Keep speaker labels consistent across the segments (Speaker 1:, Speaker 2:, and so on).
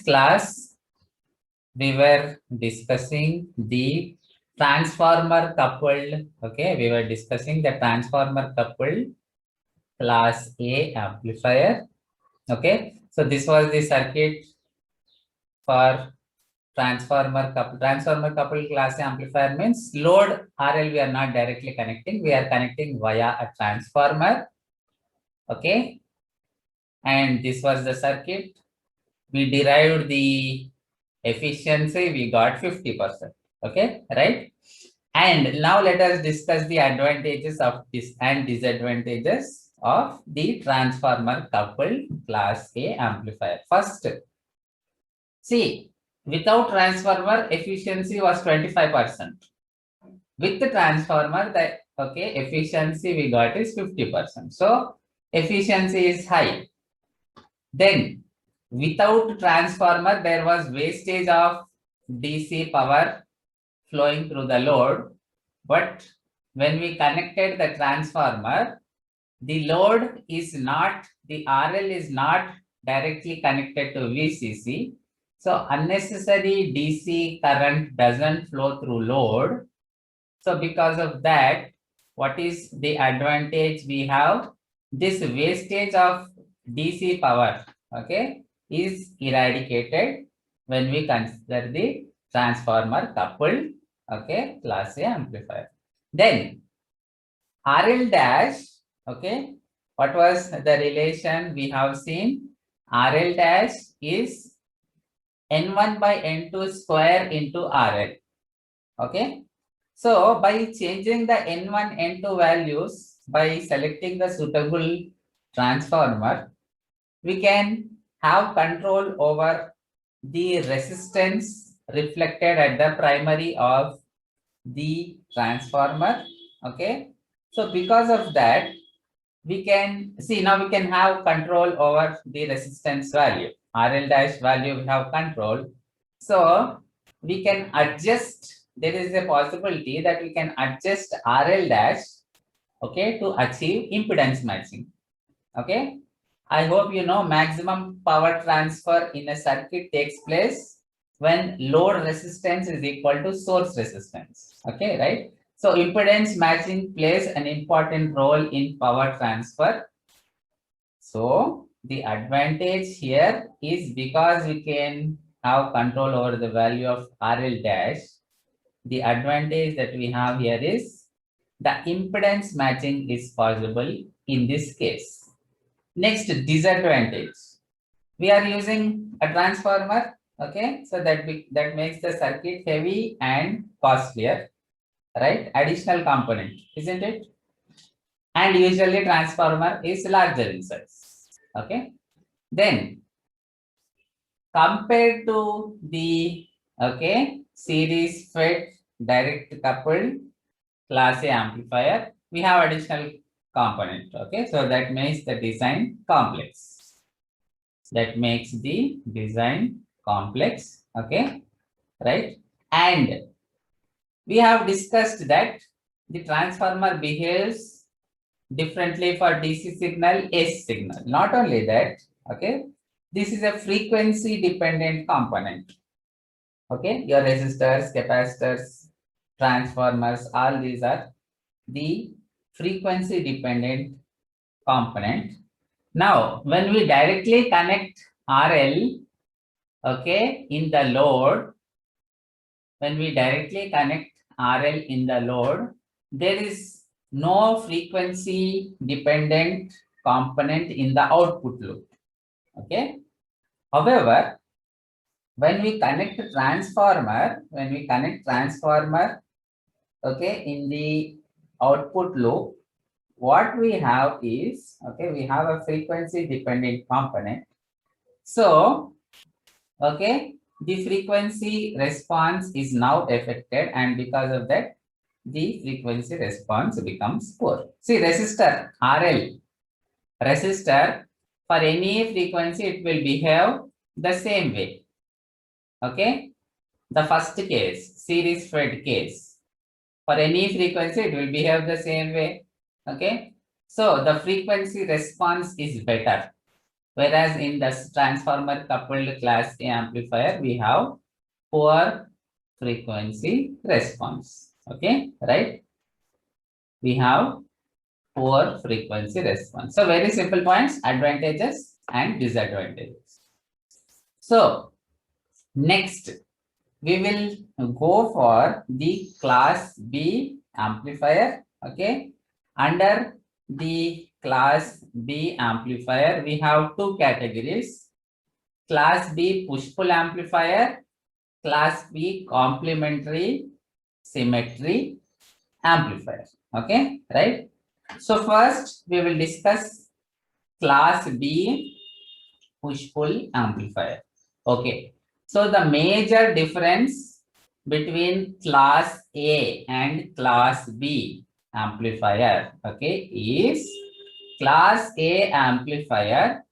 Speaker 1: class, we were discussing the transformer coupled, okay, we were discussing the transformer coupled class A amplifier, okay. So this was the circuit for transformer coupled class A amplifier means load RL we are not directly connecting, we are connecting via a transformer, okay. And this was the circuit. We derived the efficiency, we got 50%, okay, right? And now let us discuss the advantages of this and disadvantages of the transformer coupled class A amplifier. First, see, without transformer efficiency was 25%. With the transformer, the okay efficiency we got is 50%. So efficiency is high. Then without transformer, there was wastage of DC power flowing through the load. But when we connected the transformer, the load is not, the RL is not directly connected to VCC. So unnecessary DC current doesn't flow through load. So because of that, what is the advantage we have? This wastage of DC power, okay, is eradicated when we consider the transformer coupled, okay, class A amplifier. Then RL dash, okay, what was the relation we have seen? RL dash is N1 by N2 square into RL, okay. So by changing the N1, N2 values, by selecting the suitable transformer, we can have control over the resistance reflected at the primary of the transformer, okay. So because of that, we can see now we can have control over the resistance value, RL dash value we have control. So we can adjust, there is a possibility that we can adjust RL dash, okay, to achieve impedance matching, okay. I hope you know maximum power transfer in a circuit takes place when load resistance is equal to source resistance, okay, right? So impedance matching plays an important role in power transfer. So the advantage here is because we can have control over the value of RL dash. The advantage that we have here is the impedance matching is possible in this case. Next, disadvantage. We are using a transformer, okay? So that makes the circuit heavy and costlier, right? Additional component, isn't it? And usually transformer is larger in size, okay? Then compared to the, okay, series fed direct coupled class A amplifier, we have additional component, okay. So that makes the design complex. That makes the design complex, okay, right? And we have discussed that the transformer behaves differently for DC signal, AC signal. Not only that, okay, this is a frequency dependent component, okay. Your resistors, capacitors, transformers, all these are the frequency dependent component. Now, when we directly connect RL, okay, in the load, when we directly connect RL in the load, there is no frequency dependent component in the output loop, okay. However, when we connect transformer, okay, in the output loop, what we have is, okay, we have a frequency dependent component. So, okay, the frequency response is now affected, and because of that, the frequency response becomes poor. See, resistor, RL, resistor, for any frequency, it will behave the same way, okay. The first case, series fed case, for any frequency, it will behave the same way, okay. So the frequency response is better Whereas in the transformer coupled class A amplifier, we have poor frequency response. Okay, right? We have poor frequency response. So very simple points, advantages and disadvantages. So next, we will go for the class B amplifier. Okay, under the class B amplifier, we have two categories: class B push-pull amplifier, class B complementary symmetry amplifier. Okay, right? So first we will discuss class B push-pull amplifier. Okay, so the major difference between class A and class B amplifier, okay, is class A amplifier,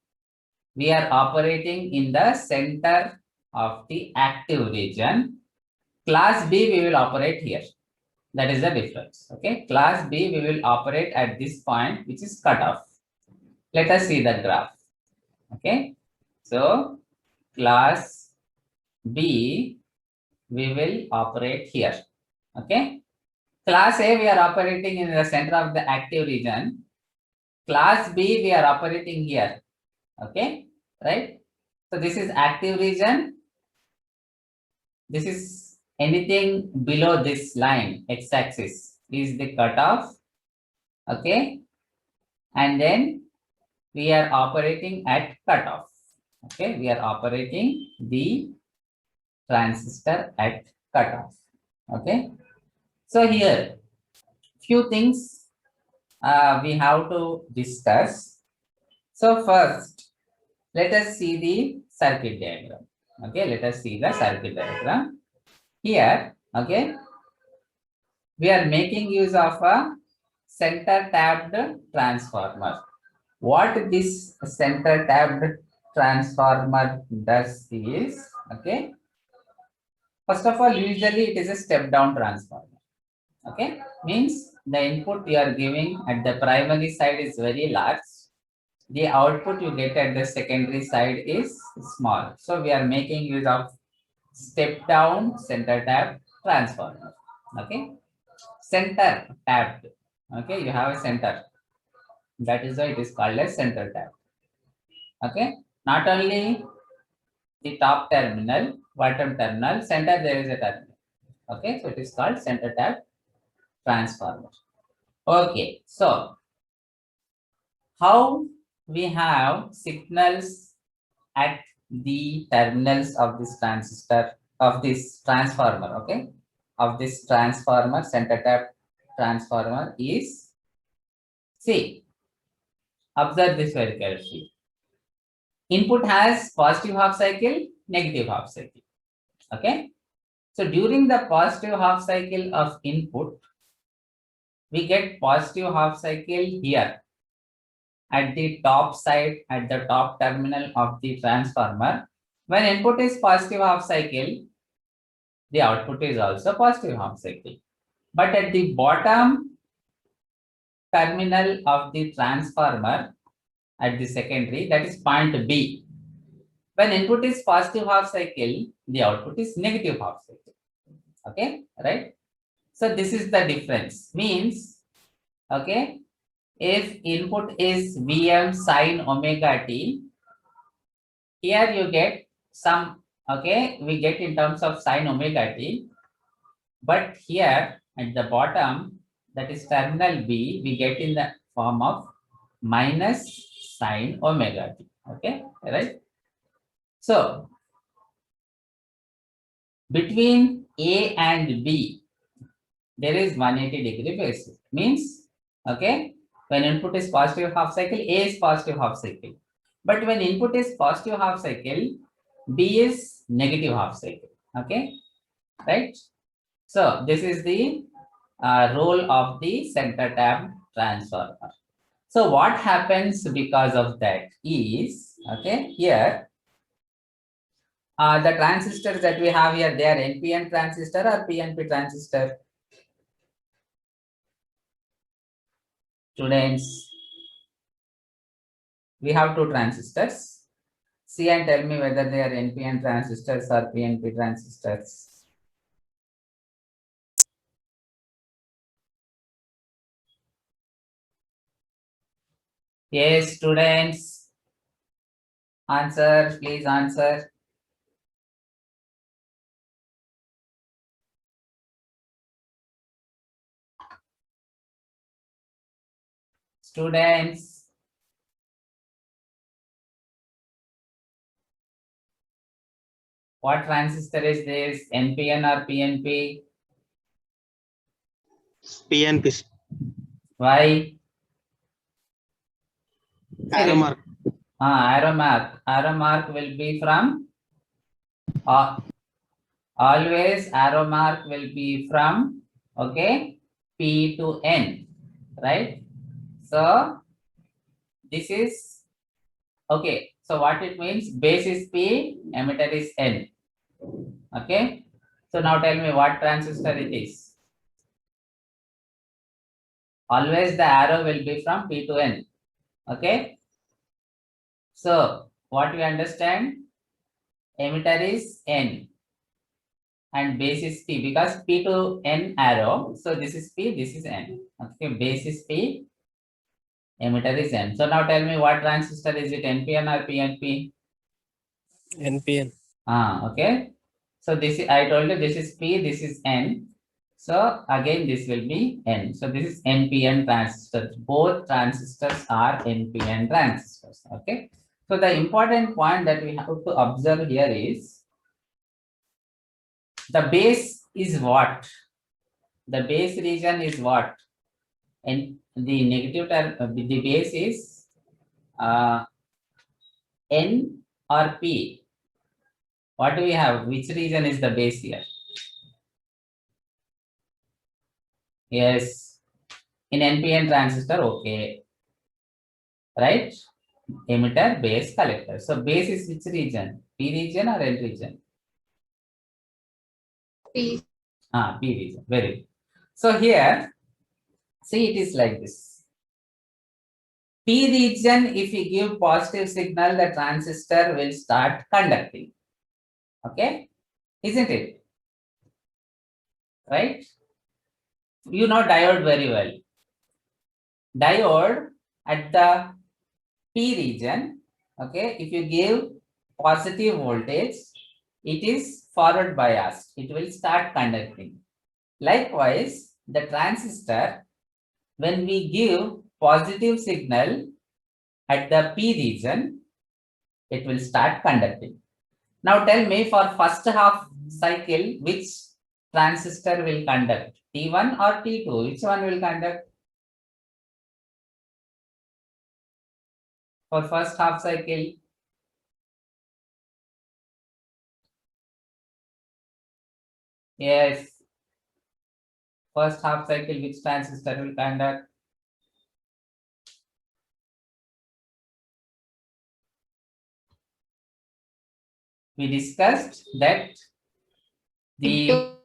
Speaker 1: we are operating in the center of the active region. Class B, we will operate here. That is the difference. Okay, class B, we will operate at this point, which is cut off. Let us see the graph. Okay, so class B, we will operate here. Okay, class A, we are operating in the center of the active region. Class B, we are operating here. Okay, right? So this is active region. This is anything below this line, x-axis, is the cutoff. Okay, and then we are operating at cutoff. Okay, we are operating the transistor at cutoff. Okay, so here few things we have to discuss. So first, let us see the circuit diagram. Okay, let us see the circuit diagram. Here, okay, we are making use of a center tapped transformer. What this center tapped transformer does is, okay, first of all, usually it is a step down transformer. Okay, means the input you are giving at the primary side is very large. The output you get at the secondary side is small. So we are making use of step down center tap transformer. Okay, center tapped. Okay, you have a center. That is why it is called as center tap. Okay, not only the top terminal, bottom terminal, center there is a terminal. Okay, so it is called center tap transformer. Okay, so how we have signals at the terminals of this transistor, of this transformer, okay, of this transformer, center tap transformer is, see, observe this very carefully. Input has positive half cycle, negative half cycle. Okay. So during the positive half cycle of input, we get positive half cycle here at the top side, at the top terminal of the transformer. When input is positive half cycle, the output is also positive half cycle. But at the bottom terminal of the transformer, at the secondary, that is point B. When input is positive half cycle, the output is negative half cycle. Okay, right? So this is the difference. Means, okay, if input is Vm sine omega t, here you get some, okay, we get in terms of sine omega t, but here at the bottom, that is terminal B, we get in the form of minus sine omega t. Okay, right? So between A and B, there is 180-degree phase shift. Means, okay, when input is positive half cycle, A is positive half cycle. But when input is positive half cycle, B is negative half cycle. Okay, right? So this is the role of the center tap transformer. So what happens because of that is, okay, here the transistors that we have here, they are NPN transistor or PNP transistor? Students, we have two transistors. See and tell me whether they are NPN transistors or PNP transistors. Yes, students. Answer, please answer. Students. What transistor is this? NPN or PNP?
Speaker 2: PNP.
Speaker 1: Why?
Speaker 2: Arrow mark.
Speaker 1: Arrow mark. Arrow mark will be from always arrow mark will be from, okay, P to N, right? So this is, okay, so what it means, base is P, emitter is N, okay? So now tell me what transistor it is. Always the arrow will be from P to N, okay? So what we understand, emitter is N and base is P, because P to N arrow, so this is P, this is N, okay? Base is P, emitter is N. So now tell me what transistor is it, NPN or PNP?
Speaker 2: NPN.
Speaker 1: Okay. So this is, I told you this is P, this is N. So again this will be N. So this is NPN transistors. Both transistors are NPN transistors. Okay. So the important point that we have to observe here is the base is what? The base region is what? And the negative term, the base is N or P. What do we have? Which region is the base here? Yes. In NPN transistor, okay. Right? Emitter, base, collector. So base is which region? P region or N region?
Speaker 3: P.
Speaker 1: P region. Very good. So here, see, it is like this. P region, if you give positive signal, the transistor will start conducting. Okay? Isn't it? Right? You know diode very well. Diode at the P region, okay, if you give positive voltage, it is forward biased. It will start conducting. Likewise, the transistor, when we give positive signal at the P region, it will start conducting. Now tell me, for first half cycle, which transistor will conduct? T1 or T2? Which one will conduct? For first half cycle? Yes. First half cycle, which transistor will conduct? We discussed that the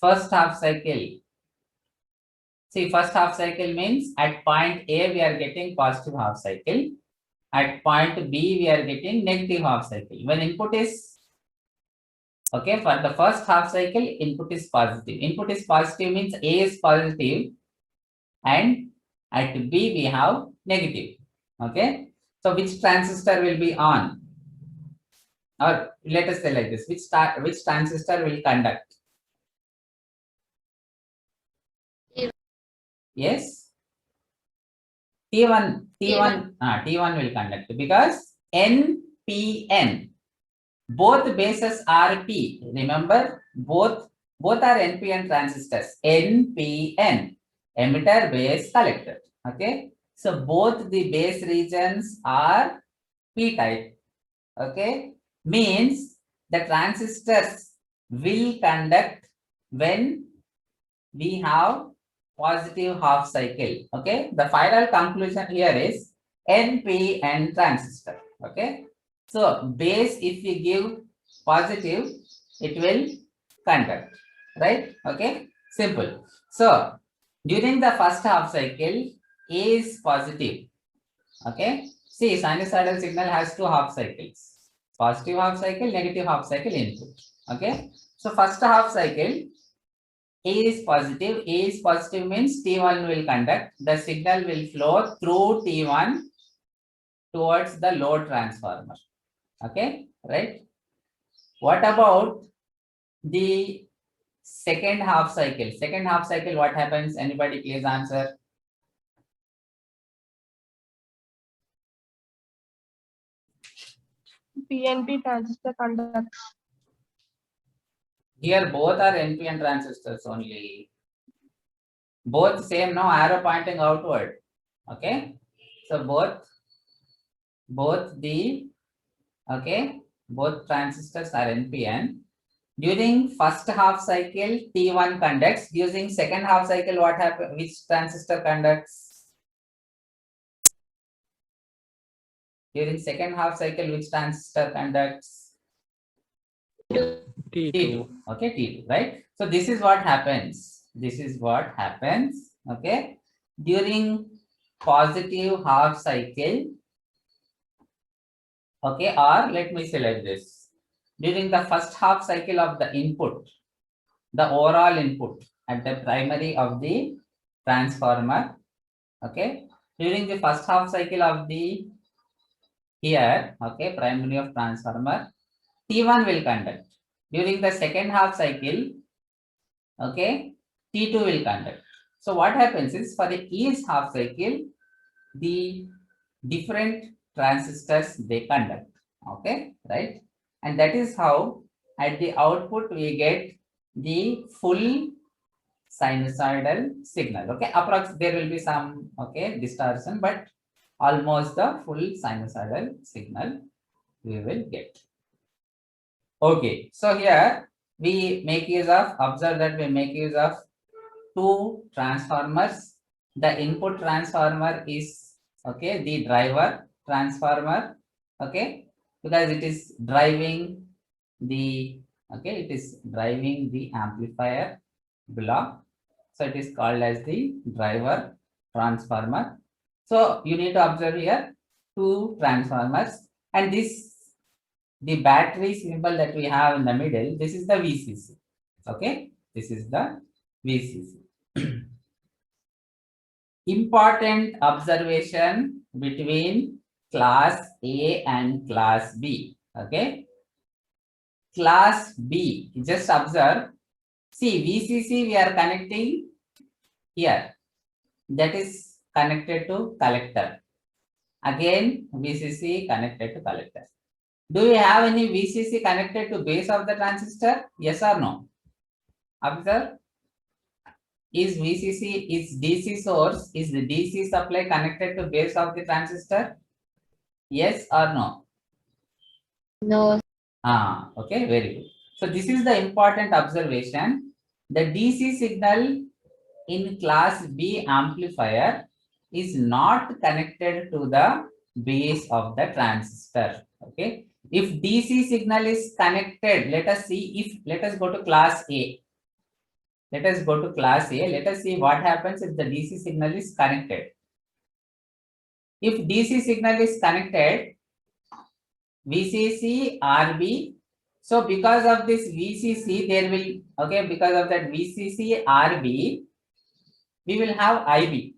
Speaker 1: first half cycle. See, first half cycle means at point A we are getting positive half cycle. At point B we are getting negative half cycle. When input is, okay, for the first half cycle, input is positive. Input is positive means A is positive and at B we have negative. Okay. So which transistor will be on? Or let us say like this, which transistor will conduct? Yes. T1 will conduct because NPN. Both bases are P. Remember, both are NPN transistors. NPN, emitter, base, collector. Okay. So both the base regions are P type. Okay. Means the transistors will conduct when we have positive half cycle. Okay. The final conclusion here is NPN transistor. Okay. So base, if we give positive, it will conduct, right? Okay. Simple. So during the first half cycle, A is positive. Okay. See, sinusoidal signal has two half cycles. Positive half cycle, negative half cycle input. Okay. So first half cycle, A is positive. A is positive means T1 will conduct. The signal will flow through T1 towards the load transformer. Okay, right? What about the second half cycle? Second half cycle, what happens? Anybody please answer?
Speaker 3: PNP transistor conducts.
Speaker 1: Here both are NPN transistors only. Both same, no arrow pointing outward. Okay, so both transistors are NPN. During first half cycle, T1 conducts. During second half cycle, what happens? Which transistor conducts? During second half cycle, which transistor conducts? T2. Okay, T2, right? So this is what happens. This is what happens. Okay, during positive half cycle. Okay, or let me select this. During the first half cycle of the input, the overall input at the primary of the transformer. Okay, during the first half cycle of the here, okay, primary of transformer, T1 will conduct. During the second half cycle, okay, T2 will conduct. So what happens is for the each half cycle, the different transistors they conduct. Okay, right? And that is how at the output we get the full sinusoidal signal. Okay, approx there will be some distortion, but almost the full sinusoidal signal we will get. Okay, so here we make use of, observe that we make use of two transformers. The input transformer is the driver transformer, because it is driving the amplifier block. So it is called as the driver transformer. So you need to observe here two transformers, and the battery symbol that we have in the middle, this is the VCC. Okay, this is the VCC. Important observation between class A and class B. Okay, class B, just observe. See, VCC we are connecting here. That is connected to collector. Again, VCC connected to collector. Do we have any VCC connected to base of the transistor? Yes or no? Observe. Is VCC, is DC source, is the DC supply connected to base of the transistor? Yes or no?
Speaker 3: No.
Speaker 1: Okay, very good. So this is the important observation. The DC signal in class B amplifier is not connected to the base of the transistor. Okay. If DC signal is connected, let us see let us go to class A. Let us go to class A. Let us see what happens if the DC signal is connected. If DC signal is connected, VCC, RB. So because of this VCC, there will, because of that VCC, RB, we will have IB.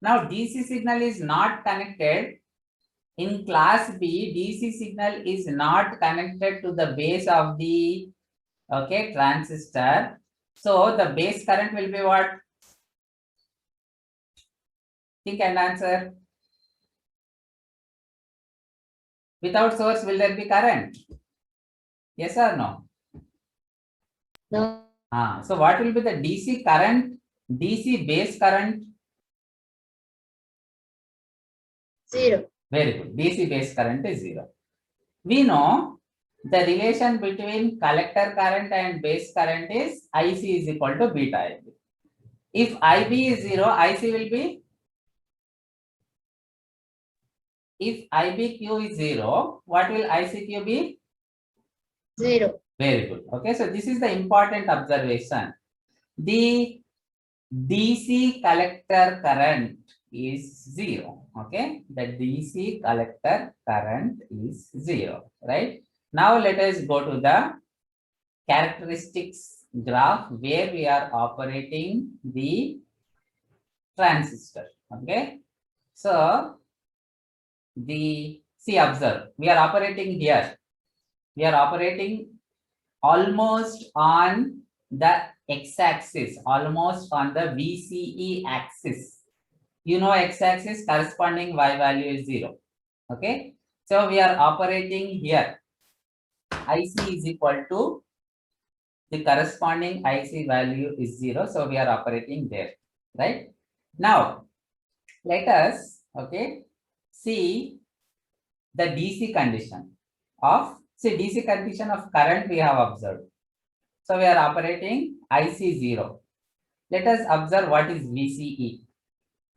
Speaker 1: Now DC signal is not connected. In class B, DC signal is not connected to the base of the transistor. So the base current will be what? Think and answer. Without source, will there be current? Yes or no?
Speaker 3: No.
Speaker 1: So what will be the DC current? DC base current?
Speaker 3: 0.
Speaker 1: Very good. DC base current is 0. We know the relation between collector current and base current is IC is equal to beta IB. If IB is 0, IC will be? If IBQ is 0, what will ICQ be?
Speaker 3: 0.
Speaker 1: Very good. Okay, so this is the important observation. The DC collector current is 0. Okay, the DC collector current is 0, right? Now let us go to the characteristics graph where we are operating the transistor. Okay, so observe, we are operating here. We are operating almost on the x-axis, almost on the VCE axis. You know, x-axis corresponding y value is 0. Okay, so we are operating here. IC is equal to the corresponding IC value is 0. So we are operating there, right? Now, let us, okay, see the DC condition of, DC condition of current we have observed. So we are operating IC 0. Let us observe what is VCE.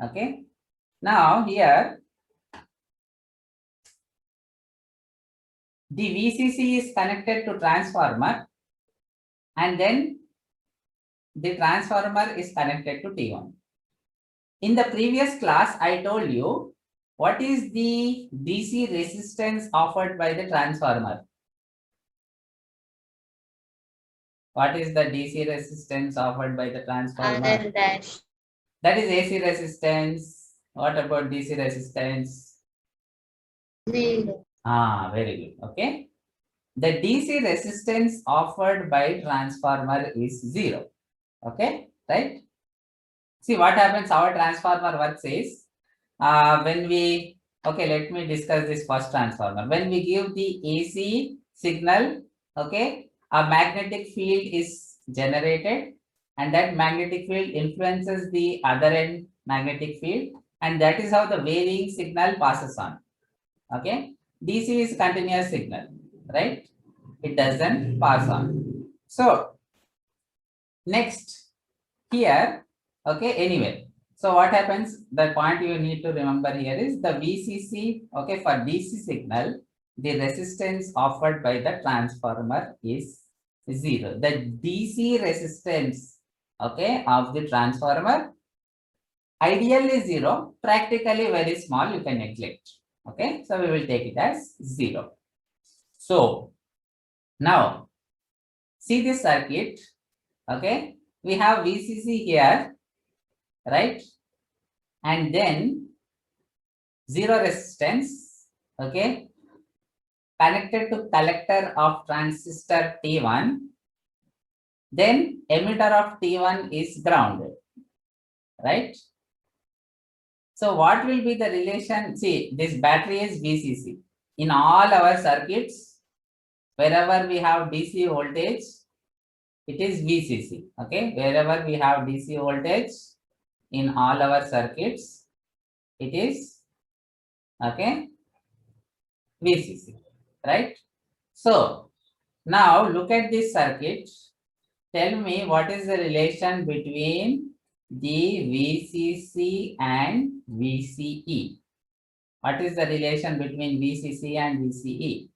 Speaker 1: Okay. Now here, the VCC is connected to transformer, and then the transformer is connected to T1. In the previous class, I told you what is the DC resistance offered by the transformer. What is the DC resistance offered by the transformer?
Speaker 3: R dash.
Speaker 1: That is AC resistance. What about DC resistance?
Speaker 3: 0.
Speaker 1: Very good. Okay. The DC resistance offered by transformer is 0. Okay, right? See what happens, our transformer works is, when we, okay, let me discuss this first transformer. When we give the AC signal, okay, a magnetic field is generated, and that magnetic field influences the other end magnetic field, and that is how the varying signal passes on. Okay, DC is continuous signal, right? It doesn't pass on. So next here, okay, anyway, so what happens, the point you need to remember here is the VCC, okay, for DC signal, the resistance offered by the transformer is 0. The DC resistance, okay, of the transformer ideally 0, practically very small, you can neglect. Okay, so we will take it as 0. So now see this circuit. Okay, we have VCC here, right? And then 0 resistance, okay, connected to collector of transistor T1. Then emitter of T1 is grounded, right? So what will be the relation? See, this battery is VCC. In all our circuits, wherever we have DC voltage, it is VCC. Okay, wherever we have DC voltage in all our circuits, it is, okay, VCC, right? So now look at this circuit. Tell me what is the relation between the VCC and VCE. What is the relation between VCC and VCE?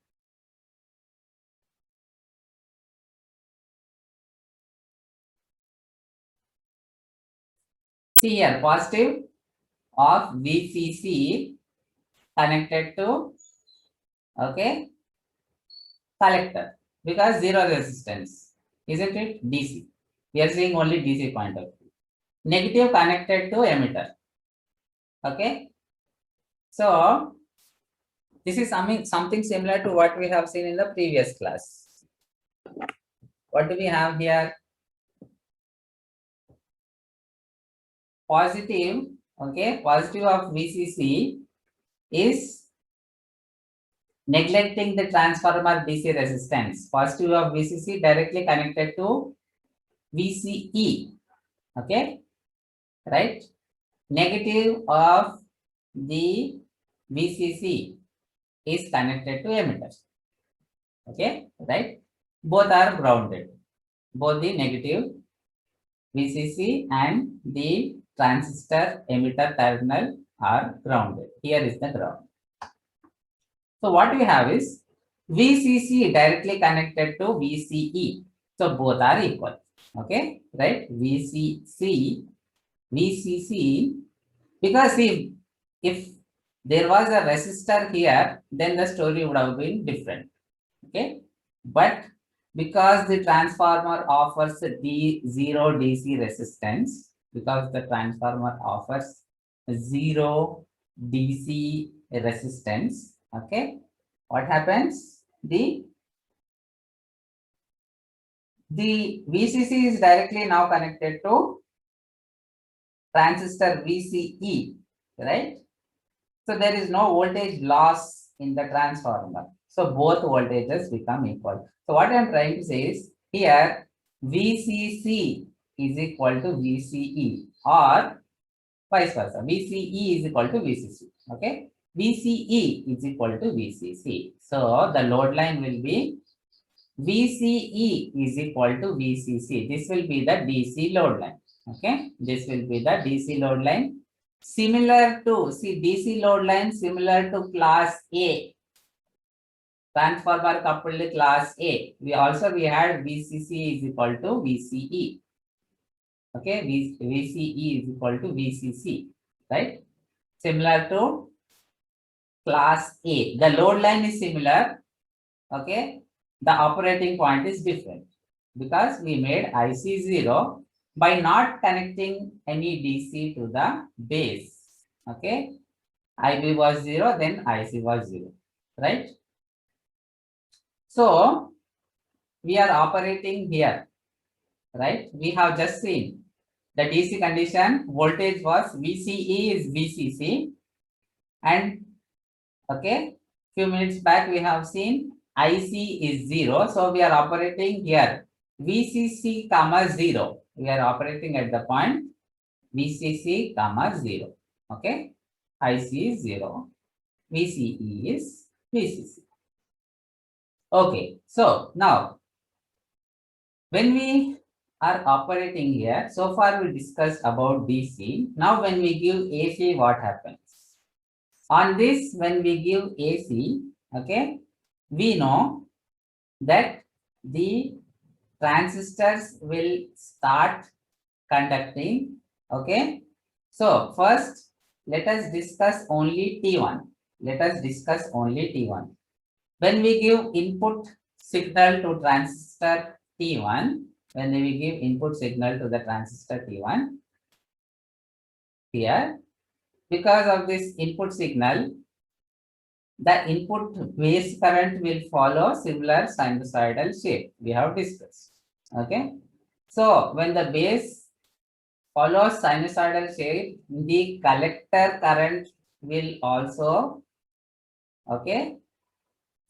Speaker 1: See here, positive of VCC connected to, okay, collector, because 0 resistance, isn't it? DC. We are seeing only DC point of view. Negative connected to emitter. Okay. So this is something similar to what we have seen in the previous class. What do we have here? Positive, okay, positive of VCC is neglecting the transformer DC resistance. Positive of VCC directly connected to VCE, okay, right? Negative of the VCC is connected to emitter, okay, right? Both are grounded. Both the negative VCC and the transistor emitter terminal are grounded. Here is the ground. So what we have is VCC directly connected to VCE. So both are equal. Okay, right? VCC Because if there was a resistor here, then the story would have been different. Okay, but because the transformer offers zero DC resistance, because the transformer offers zero DC resistance, okay, what happens? The VCC is directly now connected to transistor VCE, right? So there is no voltage loss in the transformer. So both voltages become equal. So what I am trying to say is here VCC is equal to VCE or vice versa. VCE is equal to VCC. Okay. VCE is equal to VCC. So the load line will be VCE is equal to VCC. This will be the DC load line. Okay. This will be the DC load line. Similar to, see, DC load line similar to class A, transformer coupled class A. We had VCC is equal to VCE. Okay, VCE is equal to VCC, right? Similar to class A. The load line is similar. Okay, the operating point is different because we made IC 0 by not connecting any DC to the base. Okay, IB was 0, then IC was 0, right? So we are operating here, right? We have just seen the DC condition, voltage was VCE is VCC, and okay, few minutes back we have seen IC is 0. So we are operating here VCC comma 0. We are operating at the point VCC comma 0. Okay, IC is 0, VCE is VCC. Okay, so now when we are operating here, so far we discussed about DC. Now when we give AC, what happens? On this, when we give AC, okay, we know that the transistors will start conducting. Okay, so first let us discuss only T1. Let us discuss only T1. When we give input signal to transistor T1, when we give input signal to the transistor T1, here, because of this input signal, the input base current will follow similar sinusoidal shape. We have discussed. Okay. So when the base follows sinusoidal shape, the collector current will also, okay,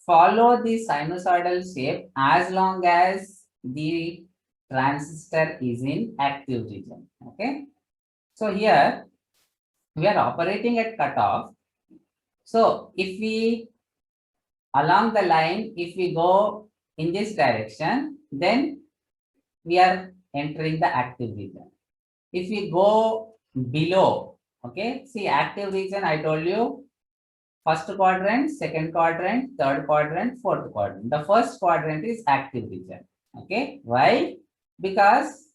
Speaker 1: follow the sinusoidal shape as long as the transistor is in active region. Okay. So here we are operating at cutoff. So if we along the line, if we go in this direction, then we are entering the active region. If we go below, okay, see active region, I told you first quadrant, second quadrant, third quadrant, fourth quadrant. The first quadrant is active region. Okay, why? Because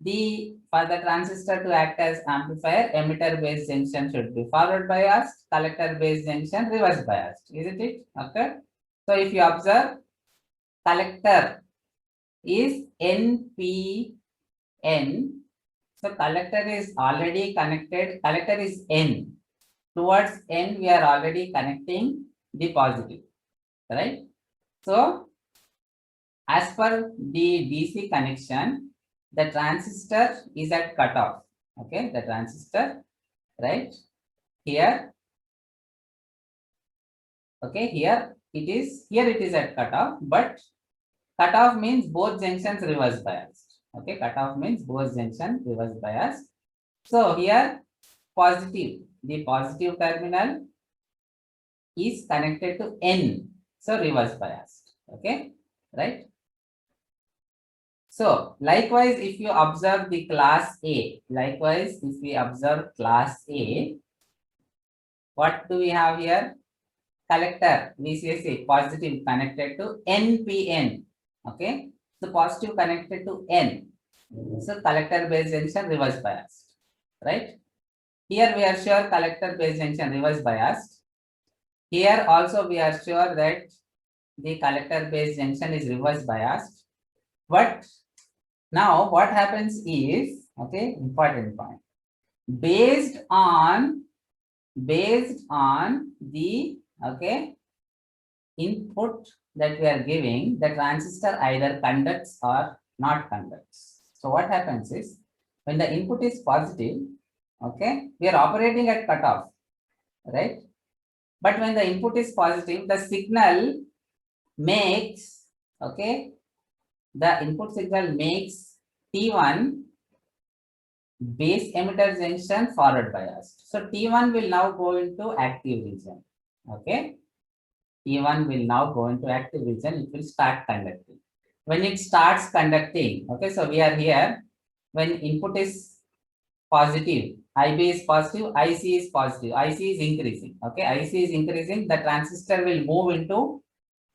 Speaker 1: for the transistor to act as amplifier, emitter base junction should be forward biased, collector base junction reverse biased, isn't it? Okay. So if you observe, collector is NPN. So collector is already connected, collector is N. Towards N, we are already connecting the positive, right? So as per the DC connection, the transistor is at cutoff. Okay, the transistor, right? Here, okay, here it is at cutoff, but cutoff means both junctions reverse biased. Okay, cutoff means both junctions reverse biased. So here positive, the positive terminal is connected to N, so reverse biased. Okay, right? So likewise, if you observe the class A, likewise, if we observe class A, what do we have here? Collector VCC positive connected to NPN. Okay, so positive connected to N. So collector base junction reverse biased, right? Here we are sure collector base junction reverse biased. Here also we are sure that the collector base junction is reverse biased. But now what happens is, okay, important point. Based on the, okay, input that we are giving, the transistor either conducts or not conducts. So what happens is, when the input is positive, okay, we are operating at cutoff, right? But when the input is positive, the signal makes, okay, the input signal makes T1 base emitter junction forward biased. So T1 will now go into active region, okay? T1 will now go into active region, it will start conducting. When it starts conducting, okay, so we are here, when input is positive, IB is positive, IC is positive, IC is increasing, okay, IC is increasing, the transistor will move into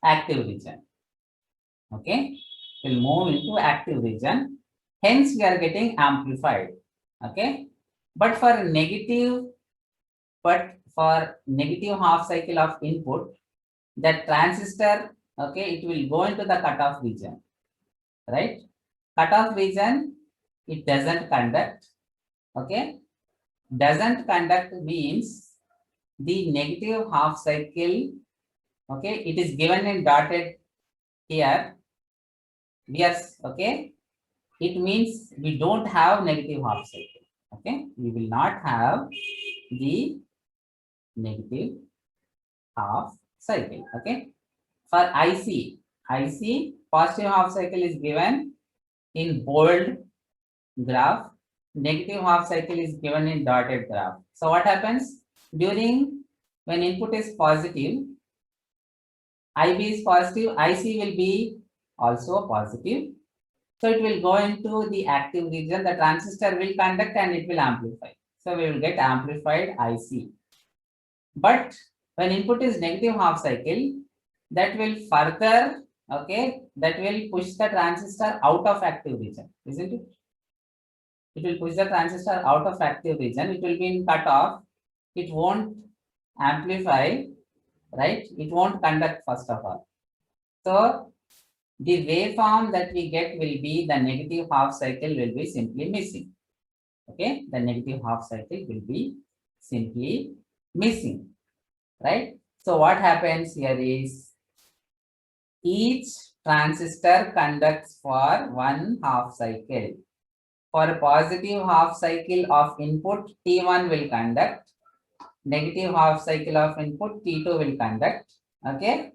Speaker 1: active region, okay, will move into active region, hence we are getting amplified, okay. But for negative half cycle of input, that transistor, okay, it will go into the cutoff region, right? Cutoff region, it doesn't conduct, okay. Doesn't conduct means the negative half cycle, okay, it is given in dotted here. Yes, okay. It means we don't have negative half cycle, okay. We will not have the negative half cycle, okay. For IC positive half cycle is given in bold graph, negative half cycle is given in dotted graph. So what happens when input is positive, IB is positive, IC will be also positive. So it will go into the active region, the transistor will conduct and it will amplify. So we will get amplified IC. But when input is negative half cycle, that will further, okay, that will push the transistor out of active region, isn't it? It will push the transistor out of active region, it will be in cutoff, it won't amplify, right? It won't conduct first of all. So the waveform that we get will be the negative half cycle will be simply missing. Okay, the negative half cycle will be simply missing, right? So what happens here is each transistor conducts for one half cycle. For a positive half cycle of input, T1 will conduct. Negative half cycle of input, T2 will conduct. Okay.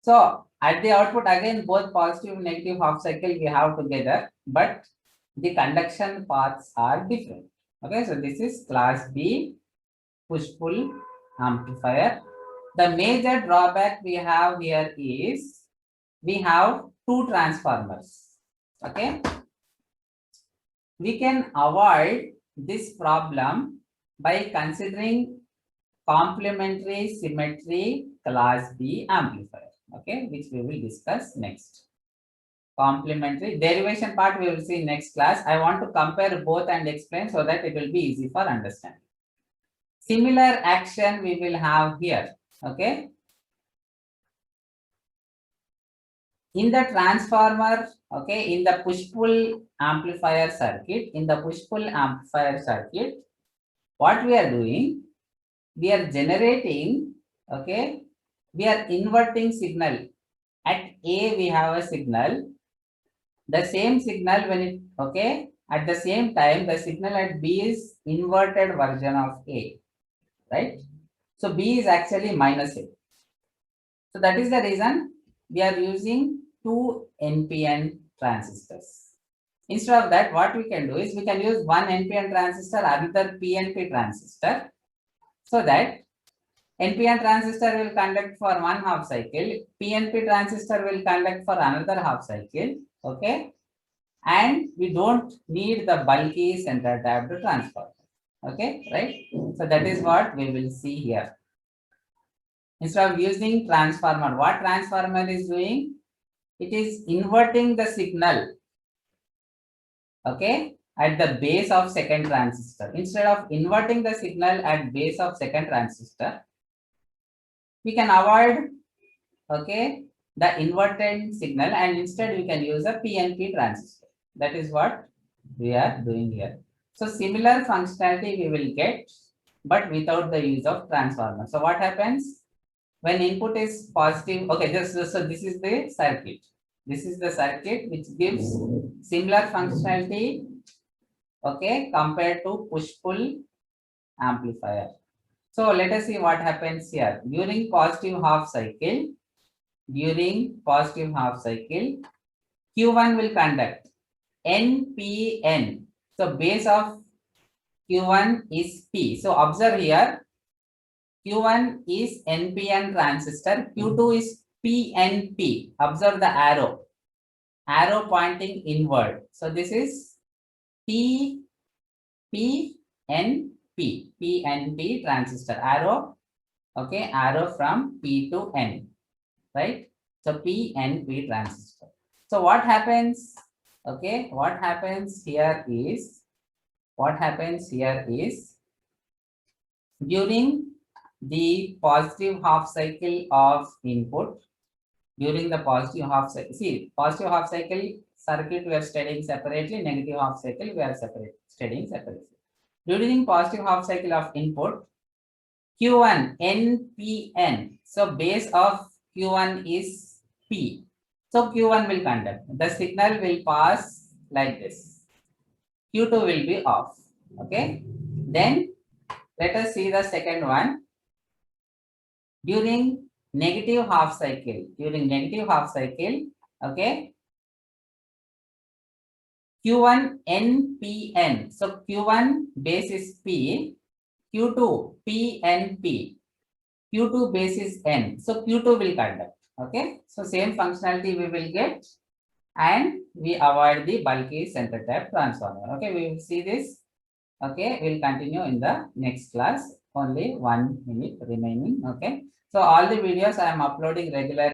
Speaker 1: So at the output, again, both positive and negative half cycle we have together, but the conduction paths are different. Okay, so this is class B push-pull amplifier. The major drawback we have here is we have two transformers. Okay, we can avoid this problem by considering complementary symmetry class B amplifier. Okay, which we will discuss next. Complementary derivation part we will see next class. I want to compare both and explain so that it will be easy for understanding. Similar action we will have here. Okay. In the transformer, okay, in the push-pull amplifier circuit, what we are doing, we are generating, okay, we are inverting signal. At A, we have a signal. The same signal when it, okay, at the same time, the signal at B is inverted version of A, right? So B is actually minus A. So that is the reason we are using two NPN transistors. Instead of that, what we can do is we can use one NPN transistor, another PNP transistor, so that NPN transistor will conduct for one half cycle, PNP transistor will conduct for another half cycle, okay? And we don't need the bulky center tapped transformer, okay, right? So that is what we will see here. Instead of using transformer, what transformer is doing? It is inverting the signal, okay? at the base of second transistor. Instead of inverting the signal at base of second transistor, we can avoid, okay, the inverted signal, and instead we can use a PNP transistor. That is what we are doing here. So similar functionality we will get, but without the use of transformer. So what happens when input is positive? Okay, so this is the circuit. This is the circuit which gives similar functionality, okay, compared to push-pull amplifier. So let us see what happens here. During positive half cycle, Q1 will conduct NPN. So base of Q1 is P. So observe here, Q1 is NPN transistor, Q2 is PNP. Observe the arrow pointing inward. So this is PNP transistor, arrow, okay, arrow from P to N, right? So PNP transistor. So what happens? Okay, what happens here is during the positive half cycle of input, during the positive half cycle, see, positive half cycle circuit we are studying separately, negative half cycle we are studying separately. During positive half cycle of input, Q1 NPN, so base of Q1 is P. So Q1 will conduct. The signal will pass like this. Q2 will be off. Okay. Then let us see the second one. During negative half cycle, okay, Q1 NPN. So Q1 base is P, Q2 PNP, Q2 base is N. So Q2 will conduct. Okay. So same functionality we will get, and we avoid the bulky center tap transformer. Okay. We will see this. Okay. We'll continue in the next class. Only 1 minute remaining. Okay. So all the videos I am uploading regularly.